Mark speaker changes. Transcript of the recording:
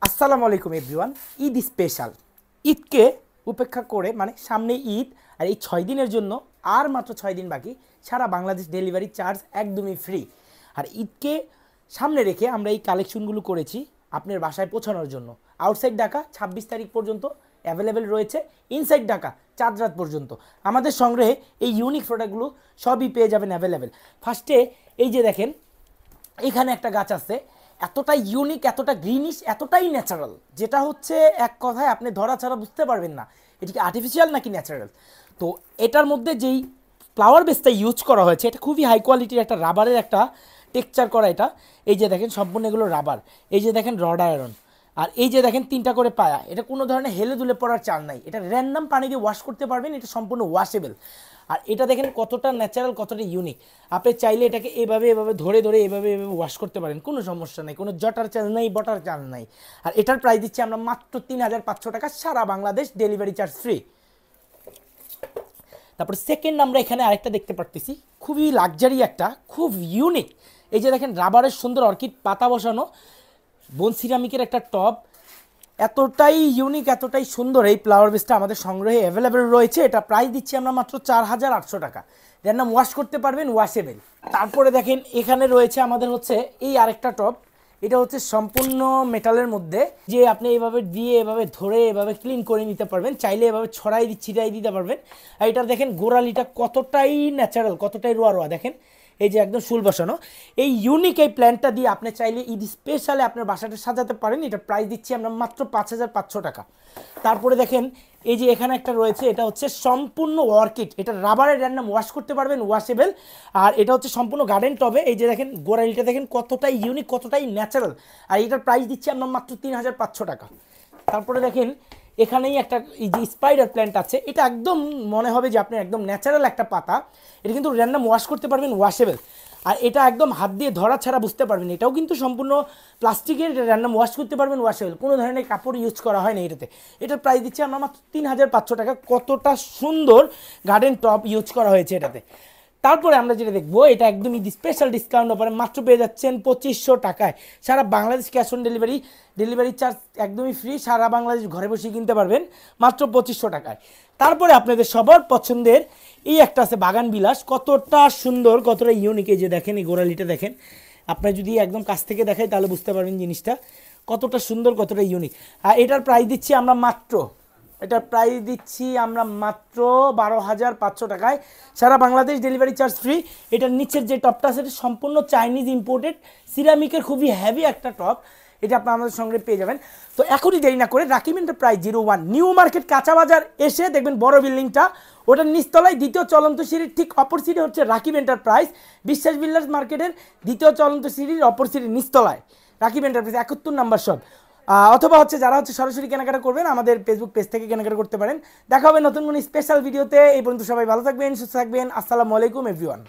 Speaker 1: আসসালামু আলাইকুম everyone. Eid special, ঈদকে উপেক্ষা করে মানে সামনে ঈদ আর এই 6 দিনের জন্য আর মাত্র 6 দিন বাকি, সারা বাংলাদেশ ডেলিভারি চার্জ একদমই ফ্রি। আর ঈদকে সামনে রেখে আমরা এই কালেকশনগুলো করেছি আপনার বাসায় পৌঁছানোর জন্য। আউটসাইড ঢাকা 26 তারিখ পর্যন্ত অ্যাভেলেবেল রয়েছে, ইনসাইড ঢাকা চাঁদ রাত পর্যন্ত আমাদের সংগ্রহে এই ইউনিক প্রোডাক্টগুলো সবই পেয়ে যাবেন অ্যাভেলেবেল। ফার্স্টে এই যে দেখেন, এখানে একটা গাছ আছে, এতটাই ইউনিক, এতটা গ্রিনিশ, এতটাই ন্যাচারাল, যেটা হচ্ছে এক কথায় আপনি ধরা ছাড়া বুঝতে পারবেন না এটা কি আর্টিফিশিয়াল নাকি ন্যাচারাল। তো এটার মধ্যে যেই ফ্লাওয়ার বেসটা ইউজ করা হয়েছে এটা খুবই হাই কোয়ালিটির, একটা রাবারের একটা টেক্সচার করা এটা। এই যে দেখেন সম্পূর্ণ এগুলো রাবার, এই যে দেখেন রড আয়রন, আর এই যে দেখেন 3টা করে পায়া। এটা কোনো ধরনের হেলে দুলে পড়ার চাল নাই, এটা র্যান্ডাম পানি দিয়ে ওয়াশ করতে পারবেন, এটা সম্পূর্ণ ওয়াশেবল। আর এটা দেখেন কতটা ন্যাচারাল, কতটা ইউনিক। আপনি চাইলে এটাকে এভাবে এভাবে ধরে ধরে এভাবে এভাবে ওয়াশ করতে পারেন, কোনো সমস্যা নেই, কোনো জটার চাল নাই, বটার চাল নাই। আর এটার প্রাইস দিচ্ছি আমরা মাত্র 3500 টাকা, সারা বাংলাদেশ ডেলিভারি চার্জ ফ্রি। তারপর সেকেন্ড আমরা এখানে আরেকটা দেখতে পারতেছি, খুবই লাক্সারি একটা, খুব ইউনিক। এই যে দেখেন রাবারের সুন্দর অর্কিড পাতা বসানো বোন সিরামিকের একটা টব, এতটাই ইউনিক, এতটাই সুন্দর। এই ফ্লাওয়ার বেসটা আমাদের সংগ্রহে অ্যাভেলেবেল রয়েছে। এটা প্রাইস দিচ্ছি আমরা মাত্র 4800 টাকা, যার নাম ওয়াশ করতে পারবেন, ওয়াশেবেল। তারপরে দেখেন এখানে রয়েছে আমাদের হচ্ছে এই আরেকটা টব, এটা হচ্ছে সম্পূর্ণ মেটালের মধ্যে, যে আপনি এভাবে দিয়ে এভাবে ধরে এভাবে ক্লিন করে নিতে পারবেন, চাইলে এভাবে ছিটাই দিতে পারবেন। আর এটা দেখেন গোড়ালিটা কতটাই ন্যাচারাল, কতটাই রোয়া রোয়া, দেখেন এই যে একদম ফুল বসানো। এই ইউনিক এই প্ল্যানটা দিয়ে আপনি চাইলে ঈদ স্পেশালে আপনার বাসাটা সাজাতে পারেন। এটা প্রাইস দিচ্ছি আমরা মাত্র 5500 টাকা। তারপরে দেখেন এই যে এখানে একটা রয়েছে, এটা হচ্ছে সম্পূর্ণ অর্কিড, এটা রাবারের র্যান্ডাম ওয়াশ করতে পারবেন, ওয়াশেবল। আর এটা হচ্ছে সম্পূর্ণ গার্ডেন টবে। এই যে দেখেন গোড়ালিটা দেখেন কতটাই ইউনিক, কতটাই ন্যাচারাল। আর এটার প্রাইস দিচ্ছি আমরা মাত্র 3500 টাকা। তারপরে দেখেন এখানেই একটা এই যে স্পাইডার প্ল্যান্ট আছে, এটা একদম মনে হবে যে আপনি একদম ন্যাচারাল একটা পাতা, এটা কিন্তু র্যান্ডাম ওয়াশ করতে পারবেন, ওয়াশেবল। আর এটা একদম হাত দিয়ে ধরা ছাড়া বুঝতে পারবেন, এটাও কিন্তু সম্পূর্ণ প্লাস্টিকের, র্যান্ডাম ওয়াশ করতে পারবেন, ওয়াশেবল, কোনো ধরনের কাপড় ইউজ করা হয় না এটাতে। এটার প্রাইস দিচ্ছি আমরা মাত্র 3500 টাকা। কতটা সুন্দর গার্ডেন টপ ইউজ করা হয়েছে এটাতে। তারপরে আমরা যেটা দেখবো, এটা একদমই স্পেশাল ডিসকাউন্ট অফারে মাত্র পেয়ে যাচ্ছেন 2500 টাকায়, সারা Bangladesh cash on delivery, delivery charge একদমই ফ্রি, সারা বাংলাদেশ ঘরে বসে কিনতে পারবেন মাত্র 2500 টাকায়। তারপরে আপনাদের সবার পছন্দের এই একটা আছে বাগান বিলাস, কতটা সুন্দর, কতটা ইউনিক। এই যে দেখেন এই গোড়ালিটা দেখেন, আপনার যদি একদম কাছ থেকে দেখাই তাহলে বুঝতে পারবেন জিনিসটা কতটা সুন্দর, কতটা ইউনিক। আর এটার প্রাইস দিচ্ছি আমরা মাত্র 12500 টাকায়, সারা বাংলাদেশ ডেলিভারি চার্জ ফ্রি। এটার নিচের যে টপটা আছে এটা সম্পূর্ণ চাইনিজ ইম্পোর্টেড সিরামিকের, খুবই হেভি একটা টপ, এটা আপনার আমাদের সঙ্গে পেয়ে যাবেন। তো এখনই দেরি না করে রাকিব এন্টারপ্রাইজ 01 নিউ মার্কেট কাঁচা বাজার এসে দেখবেন বড় বিল্ডিংটা, ওটার নিচতলায় দ্বিতীয় চলন্ত সিঁড়ির ঠিক অপর সিঁড়ি হচ্ছে রাকিব এন্টারপ্রাইজ, বিশ্বাস বিল্ডার্স মার্কেটের দ্বিতীয় চলন্ত সিঁড়ির অপর সিঁড়ির নিচতলায় রাকিব এন্টারপ্রাইজ 71 নাম্বার শপ। অথবা হচ্ছে যারা হচ্ছে সরাসরি কেনাকাটা করবেন আমাদের ফেসবুক পেজ থেকে কেনাকাটা করতে পারেন। দেখা হবে নতুন কোনো স্পেশাল ভিডিওতে। এই পর্যন্ত সবাই ভালো থাকবেন, সুস্থ থাকবেন। আসসালামু আলাইকুম এভরিওয়ান।